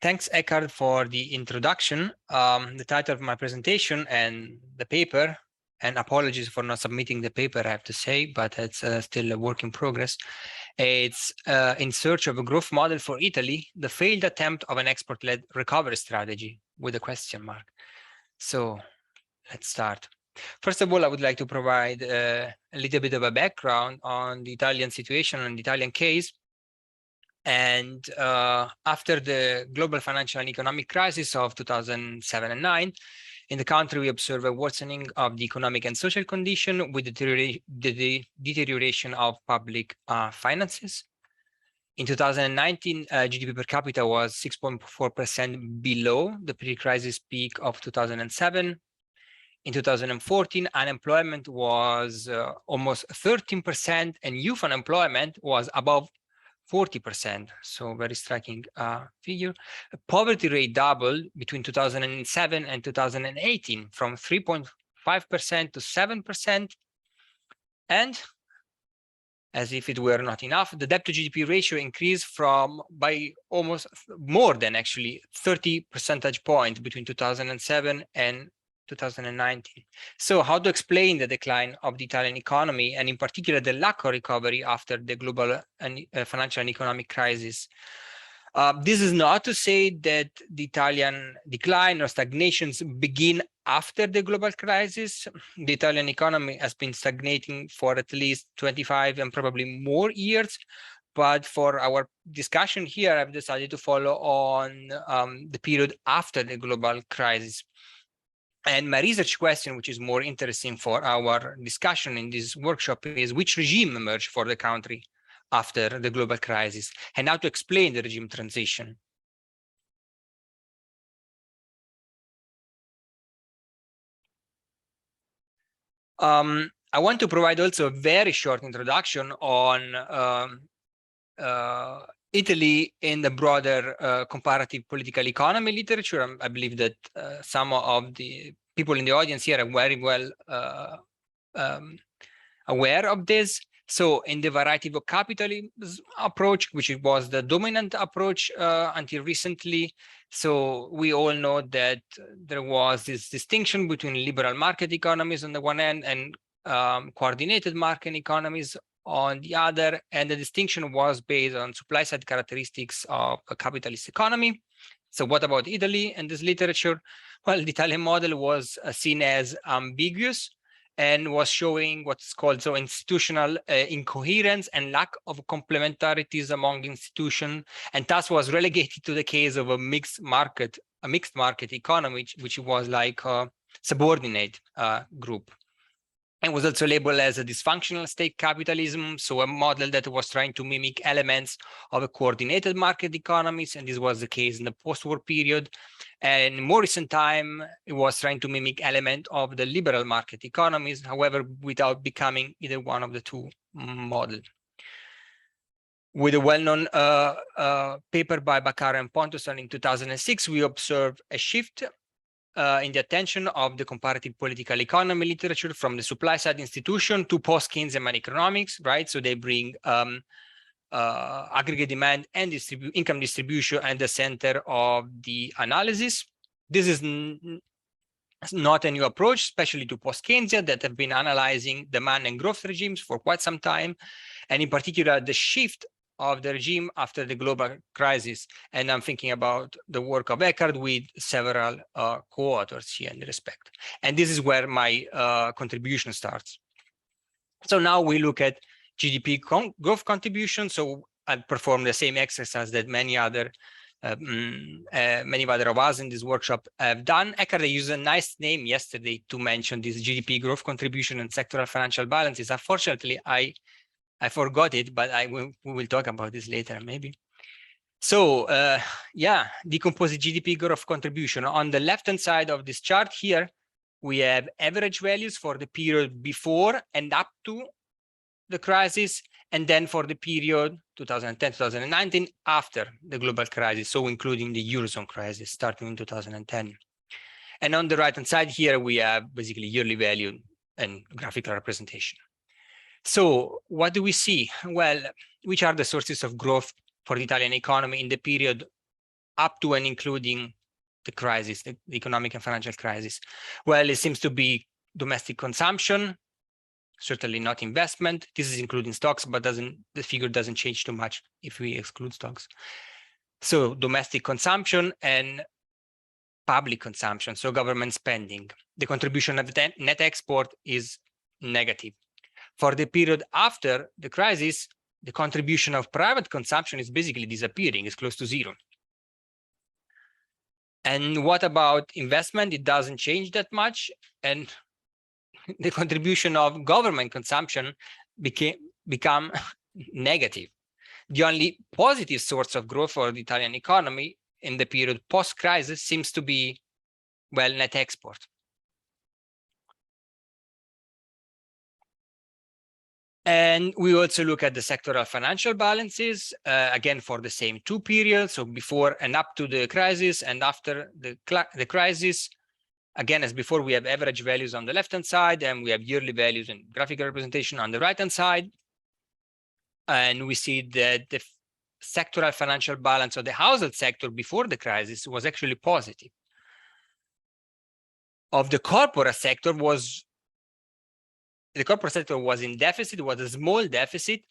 Thanks, Eckhard, for the introduction. The title of my presentation and the paper, and apologies for not submitting the paper, I have to say, but it's still a work in progress. It's in search of a growth model for Italy, the failed attempt of an export-led recovery strategy, with a question mark. So let's start. First of all, I would like to provide a little bit of a background on the Italian situation and the Italian case. And after the global financial and economic crisis of 2007 and 9, in the country, we observe a worsening of the economic and social condition with the deterioration of public finances. In 2019, GDP per capita was 6.4% below the pre-crisis peak of 2007. In 2014, unemployment was almost 13%, and youth unemployment was above 40%, so very striking figure. Poverty rate doubled between 2007 and 2018 from 3.5% to 7%. And as if it were not enough, the debt to GDP ratio increased by almost more than actually 30 percentage points between 2007 and 2019. So how to explain the decline of the Italian economy, and in particular the lack of recovery after the global and financial and economic crisis? This is not to say that the Italian decline or stagnations begin after the global crisis. The Italian economy has been stagnating for at least 25 and probably more years. But for our discussion here, I've decided to follow on the period after the global crisis. And my research question, which is more interesting for our discussion in this workshop, is which regime emerged for the country after the global crisis, and how to explain the regime transition. I want to provide also a very short introduction on Italy in the broader comparative political economy literature. I believe that some of the people in the audience here are very well aware of this. So in the variety of capitalism approach, which was the dominant approach until recently, so we all know that there was this distinction between liberal market economies on the one hand and coordinated market economies on the other, and the distinction was based on supply side characteristics of a capitalist economy. So what about Italy and this literature? Well, the Italian model was seen as ambiguous and was showing what's called institutional incoherence and lack of complementarities among institutions, and thus was relegated to the case of a mixed market economy, which was like a subordinate group. And was also labeled as a dysfunctional state capitalism, so a model that was trying to mimic elements of a coordinated market economies, and this was the case in the post-war period. And in more recent time, it was trying to mimic element of the liberal market economies, however, without becoming either one of the two models. With a well-known paper by Baccaro and Pontosan in 2006, we observed a shift in the attention of the comparative political economy literature from the supply side institution to post-Keynesian economics, right? So they bring aggregate demand and income distribution at the center of the analysis. This is not a new approach, especially to post-Keynesian that have been analyzing demand and growth regimes for quite some time, and in particular the shift of the regime after the global crisis. And I'm thinking about the work of Eckhard with several co-authors here in the respect. And this is where my contribution starts. So now we look at GDP growth contribution. So I perform the same exercise that many other of us in this workshop have done. Eckhard used a nice name yesterday to mention this GDP growth contribution and sectoral financial balances. Unfortunately, I forgot it, but we will talk about this later, maybe. So, yeah, decomposite GDP growth contribution. On the left-hand side of this chart here, we have average values for the period before and up to the crisis, and then for the period 2010-2019 after the global crisis, so including the Eurozone crisis starting in 2010. And on the right-hand side here, we have basically yearly value and graphical representation. So what do we see? Well, which are the sources of growth for the Italian economy in the period up to and including the crisis, the economic and financial crisis? Well, it seems to be domestic consumption, certainly not investment. This is including stocks, but the figure doesn't change too much if we exclude stocks. So domestic consumption and public consumption, so government spending. The contribution of the net export is negative. For the period after the crisis, the contribution of private consumption is basically disappearing, it's close to zero. And what about investment? It doesn't change that much. And the contribution of government consumption become negative. The only positive source of growth for the Italian economy in the period post-crisis seems to be, well, net export. And we also look at the sectoral financial balances, again, for the same two periods, so before and up to the crisis and after the crisis. Again, as before, we have average values on the left-hand side, and we have yearly values and graphical representation on the right-hand side. And we see that the sectoral financial balance of the household sector before the crisis was actually positive. Of the corporate sector was in deficit, was a small deficit,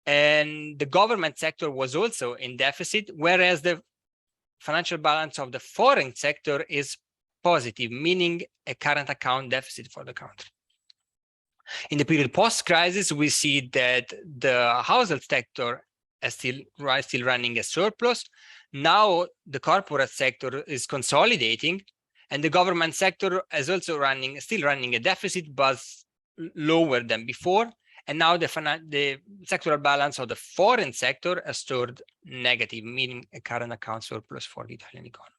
and the government sector was also in deficit, whereas the financial balance of the foreign sector is positive, meaning a current account deficit for the country. In the period post-crisis, we see that the household sector is still running a surplus. Now the corporate sector is consolidating, and the government sector is also still running a deficit, but lower than before. And now the sectoral balance of the foreign sector has turned negative, meaning a current account surplus for the Italian economy.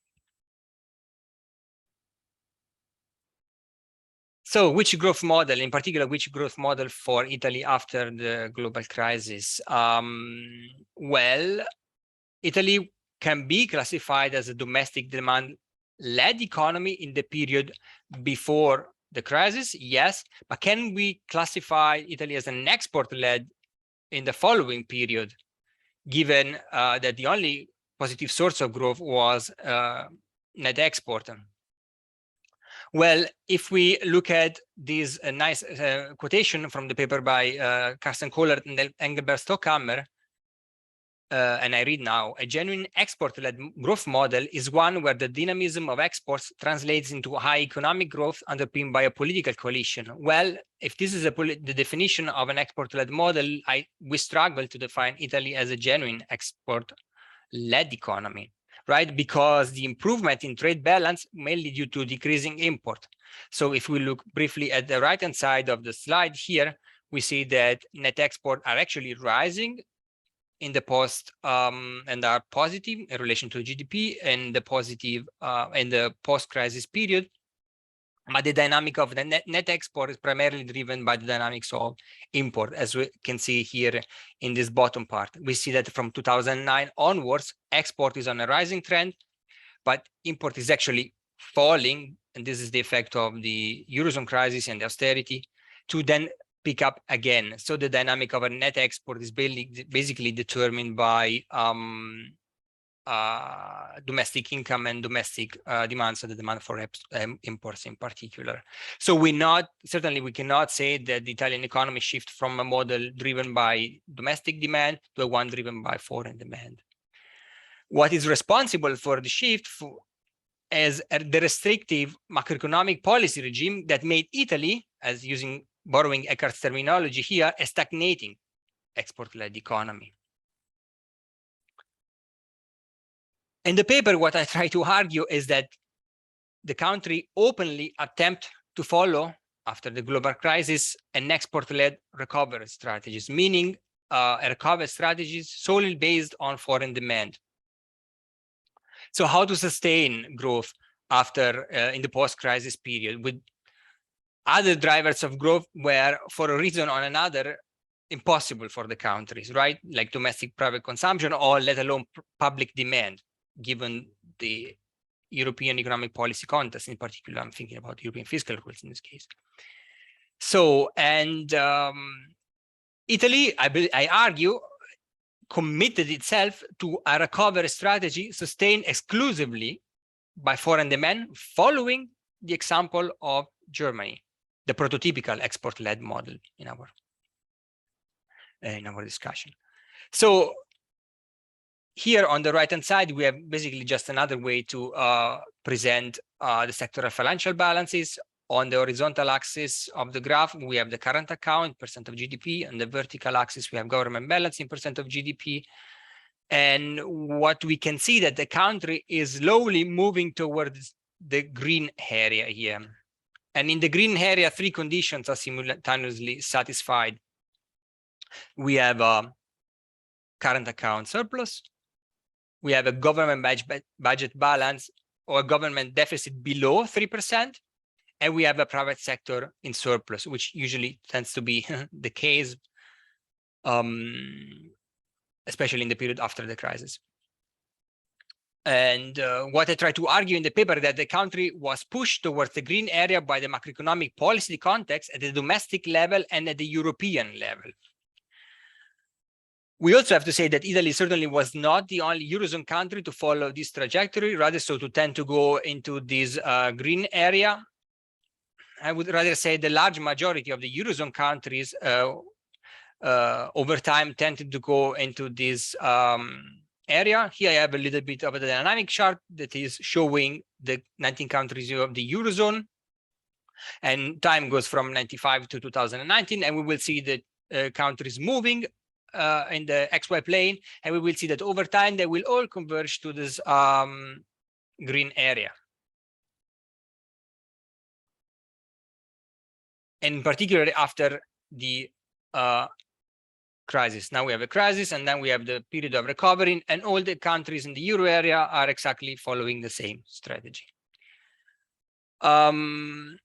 So which growth model, in particular, which growth model for Italy after the global crisis? Well, Italy can be classified as a domestic demand-led economy in the period before the crisis, yes, but can we classify Italy as an export-led in the following period, given that the only positive source of growth was net export? Well, if we look at this nice quotation from the paper by Carsten Kohler and Engelbert Stockhammer, and I read now, a genuine export-led growth model is one where the dynamism of exports translates into high economic growth underpinned by a political coalition. Well, if this is the definition of an export-led model, we struggle to define Italy as a genuine export-led economy, right? Because the improvement in trade balance mainly due to decreasing import. So if we look briefly at the right-hand side of the slide here, we see that net export are actually rising in the post and are positive in relation to GDP and the positive in the post-crisis period. But the dynamic of the net export is primarily driven by the dynamics of import, as we can see here in this bottom part. We see that from 2009 onwards, export is on a rising trend, but import is actually falling. And this is the effect of the Eurozone crisis and the austerity to then pick up again. So the dynamic of a net export is basically determined by domestic income and domestic demand, so the demand for imports in particular. So we cannot say that the Italian economy shift from a model driven by domestic demand to one driven by foreign demand. What is responsible for the shift is the restrictive macroeconomic policy regime that made Italy, as borrowing Eckart's terminology here, a stagnating export-led economy. In the paper, what I try to argue is that the country openly attempt to follow, after the global crisis, an export-led recovery strategies, meaning a recovery strategies solely based on foreign demand. So how to sustain growth after in the post-crisis period with other drivers of growth were, for a reason or another, impossible for the countries, right? Like domestic private consumption, or let alone public demand, given the European economic policy context. In particular, I'm thinking about European fiscal rules in this case. So, and Italy, I argue, committed itself to a recovery strategy sustained exclusively by foreign demand, following the example of Germany, the prototypical export-led model in our discussion. So here on the right-hand side, we have basically just another way to present the sectoral financial balances. On the horizontal axis of the graph, we have the current account, percent of GDP. On the vertical axis, we have government balance in percent of GDP. And what we can see that the country is slowly moving towards the green area here. And in the green area, three conditions are simultaneously satisfied. We have a current account surplus. We have a government budget balance or government deficit below 3%. And we have a private sector in surplus, which usually tends to be the case, especially in the period after the crisis. And what I try to argue in the paper that the country was pushed towards the green area by the macroeconomic policy context at the domestic level and at the European level. We also have to say that Italy certainly was not the only Eurozone country to follow this trajectory, rather so to tend to go into this green area. I would rather say the large majority of the Eurozone countries over time tended to go into this area. Here I have a little bit of a dynamic chart that is showing the 19 countries of the Eurozone. And time goes from 95 to 2019, and we will see the countries moving in the XY plane, and we will see that over time they will all converge to this green area. And particularly after the crisis. Now we have a crisis, and then we have the period of recovery, and all the countries in the euro area are exactly following the same strategy. What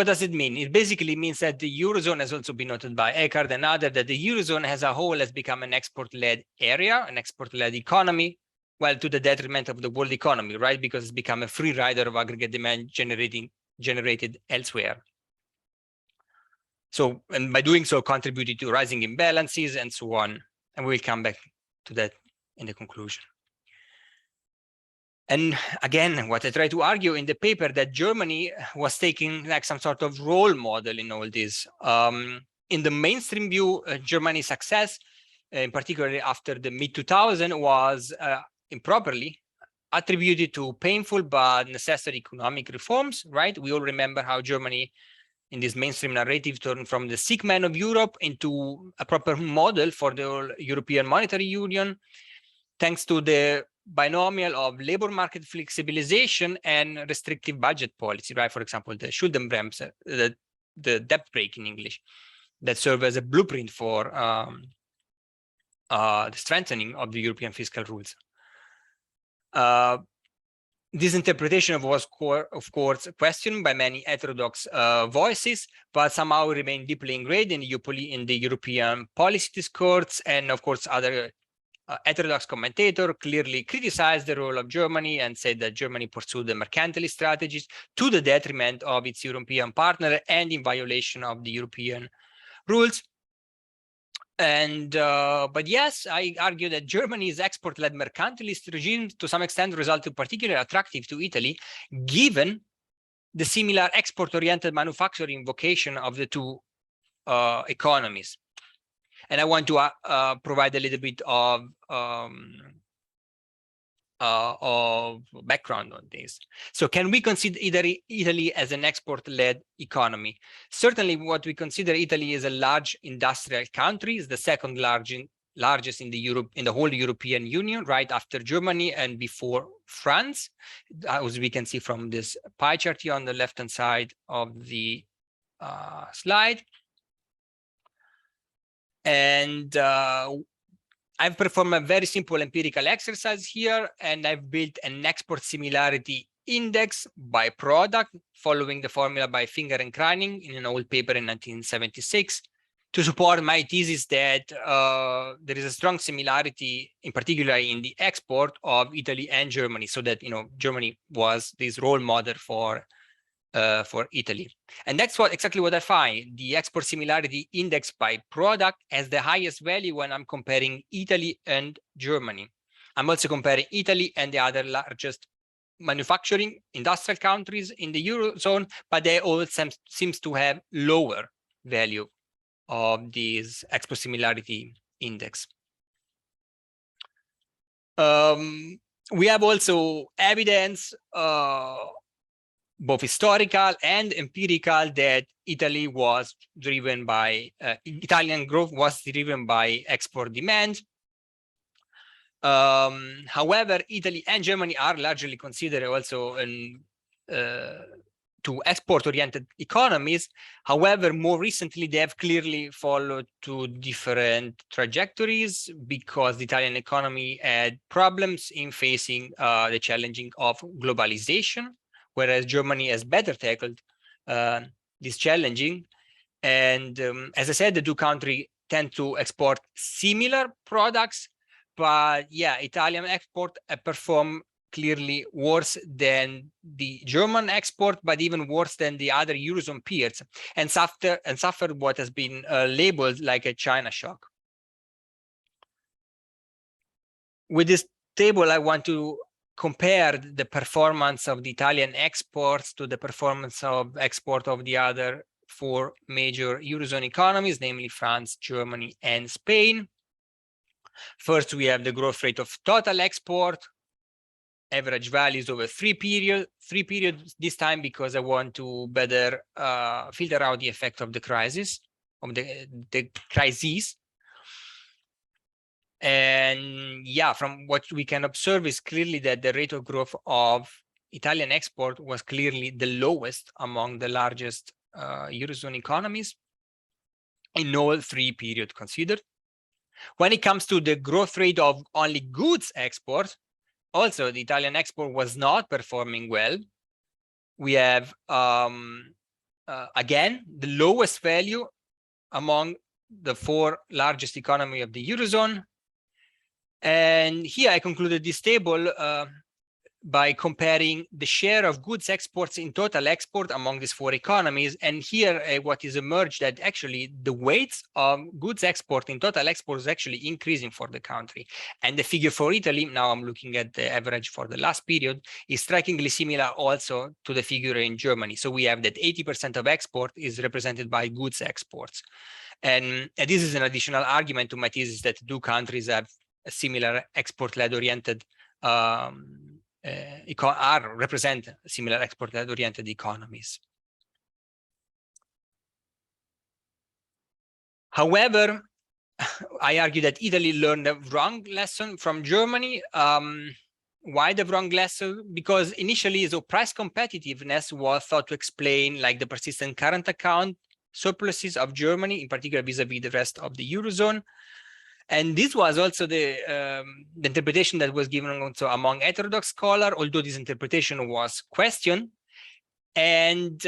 does it mean? It basically means that the Eurozone has also been noted by Eckhart and others that the Eurozone as a whole has become an export-led area, an export-led economy, well, to the detriment of the world economy, right? Because it's become a free rider of aggregate demand generated elsewhere. So, and by doing so, contributed to rising imbalances and so on. And we'll come back to that in the conclusion. And again, what I try to argue in the paper that Germany was taking like some sort of role model in all this. In the mainstream view, Germany's success, in particular after the mid-2000s, was improperly attributed to painful but necessary economic reforms, right? We all remember how Germany, in this mainstream narrative, turned from the sick man of Europe into a proper model for the whole European Monetary Union, thanks to the binomial of labor market flexibilization and restrictive budget policy, right? For example, the Schuldenbremse, the debt brake in English, that serve as a blueprint for the strengthening of the European fiscal rules. This interpretation was, of course, questioned by many heterodox voices, but somehow remained deeply ingrained in the European policy discourse. And of course, other heterodox commentators clearly criticized the role of Germany and said that Germany pursued the mercantilist strategies to the detriment of its European partner and in violation of the European rules. And but yes, I argue that Germany's export-led mercantilist regime to some extent resulted particularly attractive to Italy, given the similar export-oriented manufacturing vocation of the two economies. And I want to provide a little bit of background on this. So can we consider Italy as an export-led economy? Certainly what we consider Italy is a large industrial country, is the second largest in the whole European Union, right after Germany and before France, as we can see from this pie chart here on the left-hand side of the slide. And I've performed a very simple empirical exercise here, and I've built an export similarity index by product, following the formula by Finger and Kreining in an old paper in 1976, to support my thesis that there is a strong similarity, in particular in the export of Italy and Germany, so that Germany was this role model for for Italy. And that's exactly what I find. The export similarity index by product has the highest value when I'm comparing Italy and Germany. I'm also comparing Italy and the other largest manufacturing industrial countries in the Eurozone, but they all seems to have lower value of this export similarity index. We have also evidence, both historical and empirical, that Italy was driven by Italian growth was driven by export demand. However, Italy and Germany are largely considered also to export-oriented economies. However, more recently, they have clearly followed two different trajectories because the Italian economy had problems in facing the challenging of globalization, whereas Germany has better tackled this challenging. And as I said, the two countries tend to export similar products, but yeah, Italian export perform clearly worse than the German export, but even worse than the other Eurozone peers, and suffered what has been labeled like a China shock. With this table, I want to compare the performance of the Italian exports to the performance of export of the other four major Eurozone economies, namely France, Germany, and Spain. First, we have the growth rate of total export, average values over three periods this time because I want to better filter out the effect of the crisis, of the crises. And yeah, from what we can observe is clearly that the rate of growth of Italian export was clearly the lowest among the largest Eurozone economies in all three periods considered. When it comes to the growth rate of only goods export, also the Italian export was not performing well. We have, again, the lowest value among the four largest economies of the Eurozone. And here I concluded this table by comparing the share of goods exports in total export among these four economies. And here what is emerged that actually the weights of goods export in total export is actually increasing for the country. And the figure for Italy, now I'm looking at the average for the last period, is strikingly similar also to the figure in Germany. So we have that 80% of export is represented by goods exports. And this is an additional argument to my thesis that two countries have a similar export-led oriented represent similar export-led oriented economies. However, I argue that Italy learned the wrong lesson from Germany. Why the wrong lesson? Because initially, so price competitiveness was thought to explain like the persistent current account surpluses of Germany, in particular vis-a-vis the rest of the Eurozone. And this was also the interpretation that was given also among heterodox scholars, although this interpretation was questioned. And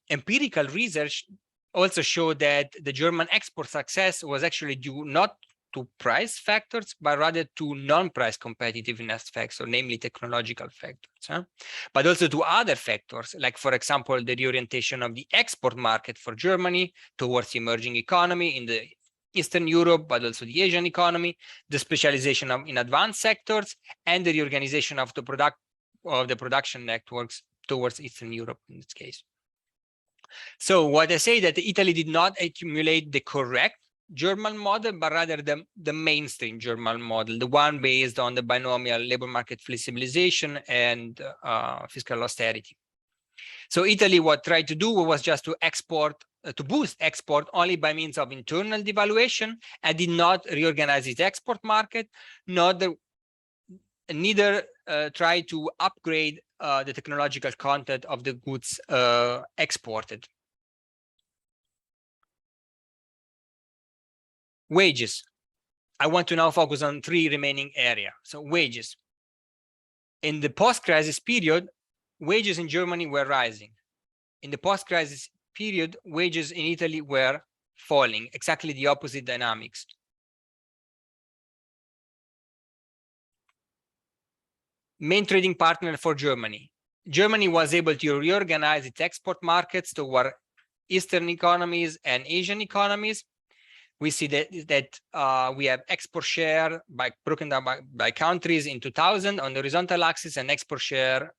empirical research also showed that the German export success was actually due not to price factors, but rather to non-price competitiveness factors, namely technological factors, but also to other factors, like, for example, the reorientation of the export market for Germany towards emerging economy in the Eastern Europe, but also the Asian economy, the specialization in advanced sectors, and the reorganization of the production networks towards Eastern Europe in this case. So what I say that Italy did not accumulate the correct German model, but rather the mainstream German model, the one based on the binomial labor market flexibilization and fiscal austerity. So Italy, what tried to do was just to export, to boost export only by means of internal devaluation, and did not reorganize its export market, neither try to upgrade the technological content of the goods exported. Wages. I want to now focus on three remaining areas. So wages. In the post-crisis period, wages in Germany were rising. In the post-crisis period, wages in Italy were falling, exactly the opposite dynamics. Main trading partner for Germany, Germany was able to reorganize its export markets toward Eastern economies and Asian economies. We see that we have export share broken down by countries in 2000 on the horizontal axis, and export share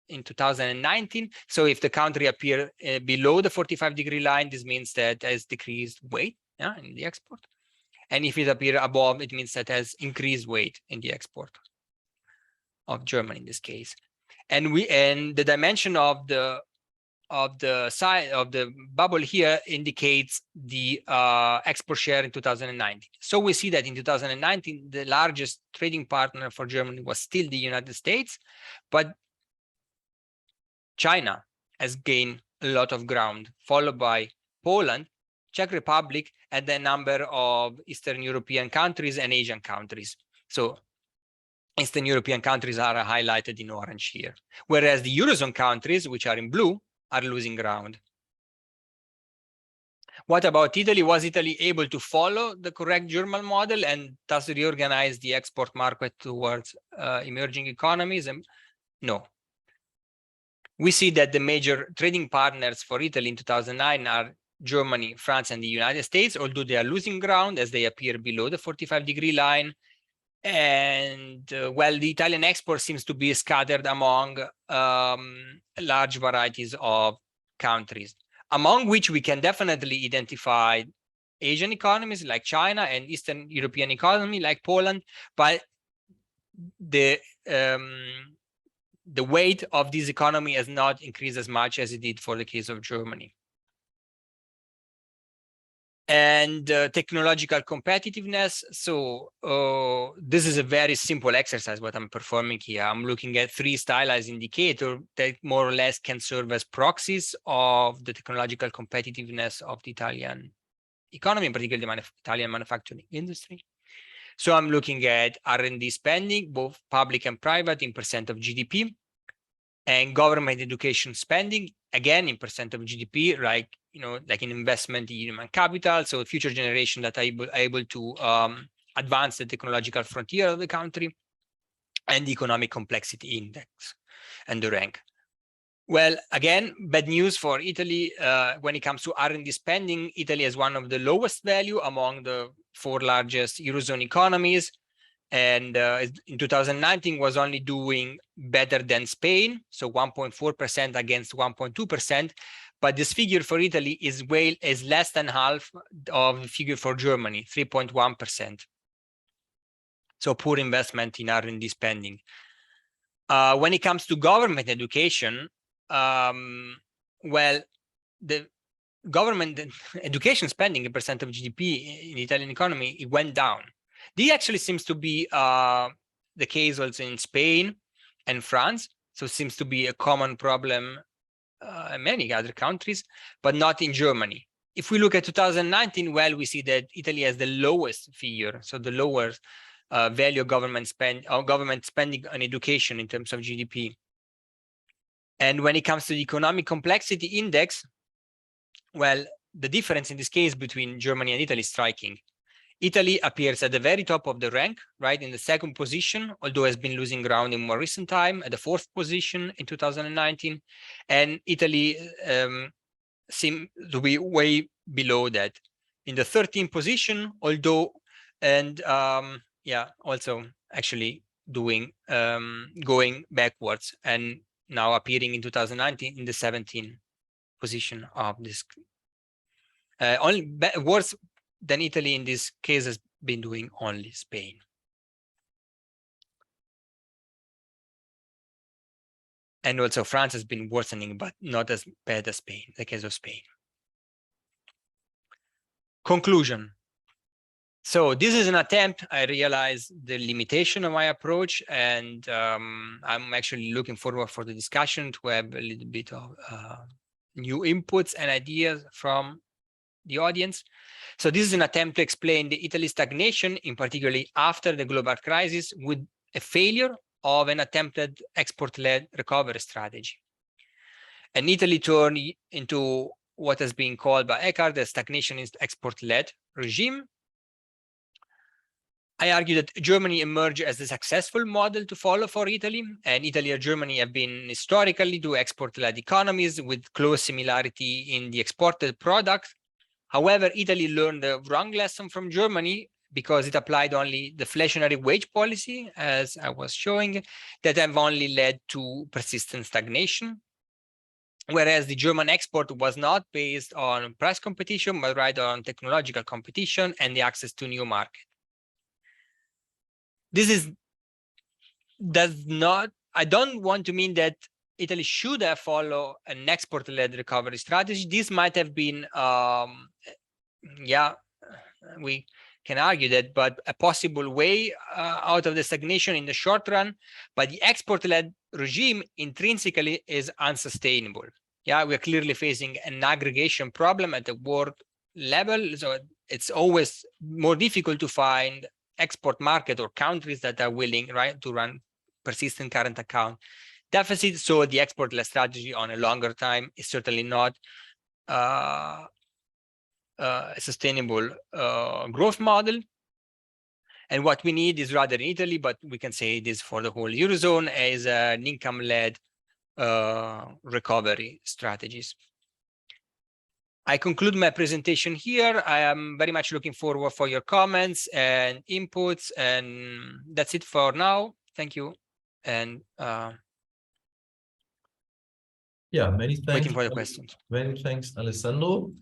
in 2019. So if the country appear below the 45-degree line, this means that has decreased weight in the export. And if it appear above, it means that has increased weight in the export of Germany in this case. And the dimension of the side of the bubble here indicates the export share in 2019. So we see that in 2019, the largest trading partner for Germany was still the United States, but China has gained a lot of ground, followed by Poland, Czech Republic, and a number of Eastern European countries and Asian countries. So Eastern European countries are highlighted in orange here, whereas the Eurozone countries, which are in blue, are losing ground. What about Italy? Was Italy able to follow the correct German model and thus reorganize the export market towards emerging economies? No. We see that the major trading partners for Italy in 2009 are Germany, France, and the United States, although they are losing ground as they appear below the 45-degree line. And well, the Italian export seems to be scattered among large varieties of countries, among which we can definitely identify Asian economies like China and Eastern European economy like Poland, but the weight of this economy has not increased as much as it did for the case of Germany. And technological competitiveness. So this is a very simple exercise what I'm performing here. I'm looking at 3 stylized indicators that more or less can serve as proxies of the technological competitiveness of the Italian economy, particularly the Italian manufacturing industry. So I'm looking at R&D spending, both public and private, in % of GDP, and government education spending, again in % of GDP, like in investment in human capital, so future generation that are able to advance the technological frontier of the country, and the economic complexity index and the rank. Well, again, bad news for Italy when it comes to R&D spending. Italy has one of the lowest value among the 4 largest Eurozone economies, and in 2019 was only doing better than Spain, so 1.4% against 1.2%. But this figure for Italy is less than half of the figure for Germany, 3.1%. So poor investment in R&D spending. When it comes to government education, well, the government education spending in % of GDP in the Italian economy, it went down. This actually seems to be the case also in Spain and France. So it seems to be a common problem in many other countries, but not in Germany. If we look at 2019, well, we see that Italy has the lowest figure, so the lower value of government spending on education in terms of GDP. And when it comes to the economic complexity index, well, the difference in this case between Germany and Italy is striking. Italy appears at the very top of the rank, right, in the 2nd position, although has been losing ground in more recent time, at the 4th position in 2019. And Italy seems to be way below that in the 13th position, although, and also actually doing going backwards, and now appearing in 2019 in the 17th position of this. Only worse than Italy in this case has been doing only Spain. And also France has been worsening, but not as bad as Spain, the case of Spain. Conclusion. So this is an attempt. I realize the limitation of my approach, and I'm actually looking forward for the discussion to have a little bit of new inputs and ideas from the audience. So this is an attempt to explain the Italy stagnation, in particularly after the global crisis, with a failure of an attempted export-led recovery strategy. And Italy turned into what has been called by Eckhart the stagnationist export-led regime. I argue that Germany emerged as a successful model to follow for Italy, and Italy and Germany have been historically two export-led economies with close similarity in the exported product. However, Italy learned the wrong lesson from Germany because it applied only deflationary wage policy, as I was showing, that have only led to persistent stagnation. Whereas the German export was not based on price competition, but rather on technological competition and the access to new markets. I don't want to mean that Italy should have followed an export-led recovery strategy. This might have been, we can argue that, but a possible way out of the stagnation in the short run. But the export-led regime intrinsically is unsustainable. Yeah, we're clearly facing an aggregation problem at the world level. So it's always more difficult to find export market or countries that are willing, right, to run persistent current account deficit. So the export-led strategy on a longer time is certainly not a sustainable growth model. And what we need is rather in Italy, but we can say this for the whole Eurozone, is an income-led recovery strategies. I conclude my presentation here. I am very much looking forward for your comments and inputs, and that's it for now. Thank you. And yeah, many thanks. Waiting for the questions. Many thanks, Alessandro.